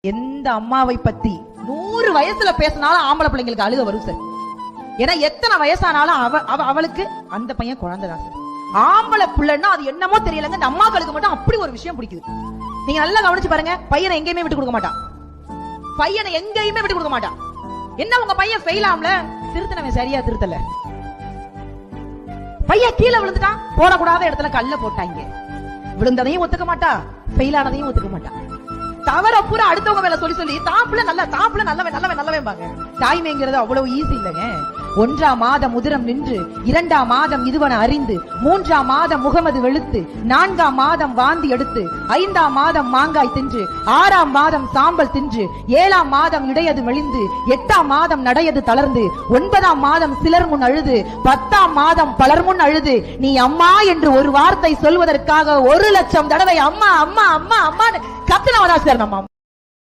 எந்த அம்மாவை பத்தி 100 வயசுல பேசினாலும் ஆம்பளை பிள்ளைங்களுக்கு அழுக வரும் சார். ஏன்னா எத்தனை வயசானாலும் அவளுக்கு அந்த பையன் குழந்தைதான் சார். ஆம்பளை பிள்ளைன்னா அது என்னமோ தெரியலங்க, இந்த அம்மாக்களுக்கு மட்டும் அப்படி ஒரு விஷயம் பிடிக்குது. நீங்க நல்லா கவனிச்சு பாருங்க, பையனை எங்கேயுமே விட்டு கொடுக்க மாட்டான். பையனை எங்கேயுமே விட்டு கொடுக்க மாட்டான். என்ன உங்க பையன் ஃபெயில் ஆம்ல, திருத்தனவன் சரியா திருத்தல, பையன் கீழே விழுந்துட்டான், போடக்கூடாத இடத்துல கல்ல போட்டாங்க, விழுந்ததையும் ஒத்துக்க மாட்டா, ஃபெயில் ஆனதையும் ஒத்துக்க மாட்டா. தவற பூரா அடுத்தவங்க மேல சொல்லி சொல்லி தாப்புல நல்லவன் பாங்க. தாய்மைங்கிறது அவ்வளவு ஈஸி இல்லைங்க. 1ஆம் மாதம் உதிரம் நின்று, 2ஆம் மாதம் இதுவன அறிந்து, 3ஆம் மாதம் முகமது வெளுத்து, 4ஆம் மாதம் வாந்தி எடுத்து, 5ஆம் மாதம் மாங்காய் தின்று, 6ஆம் மாதம் சாம்பல் தின்று, 7ஆம் மாதம் இடையது மெலிந்து, 8ஆம் மாதம் நடையது தளர்ந்து, 9ஆம் மாதம் சிலர் முன் அழுது, 10ஆம் மாதம் பலர் முன் அழுது, நீ அம்மா என்று ஒரு வார்த்தை சொல்வதற்காக 1,00,000 தடவை அம்மா அம்மா அம்மா அம்மா கத்துனவதா சார் நம்ம